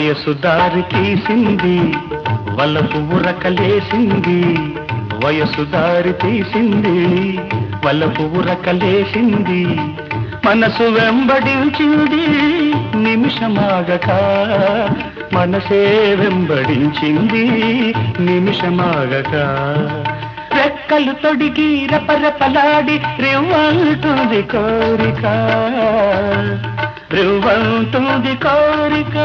వయసు దారి తీసింది వలపు ఉరకలేసింది వయసు దారి తీసింది వలపు ఉరకలేసింది మనసు వెంబడించింది నిమిషమాగక మనసే వెంబడించింది నిమిషమాగక రెక్కలు తొడిగి రపరపలాడి రివ్వంటుంది కోరిక రివ్వంటుంది కోరిక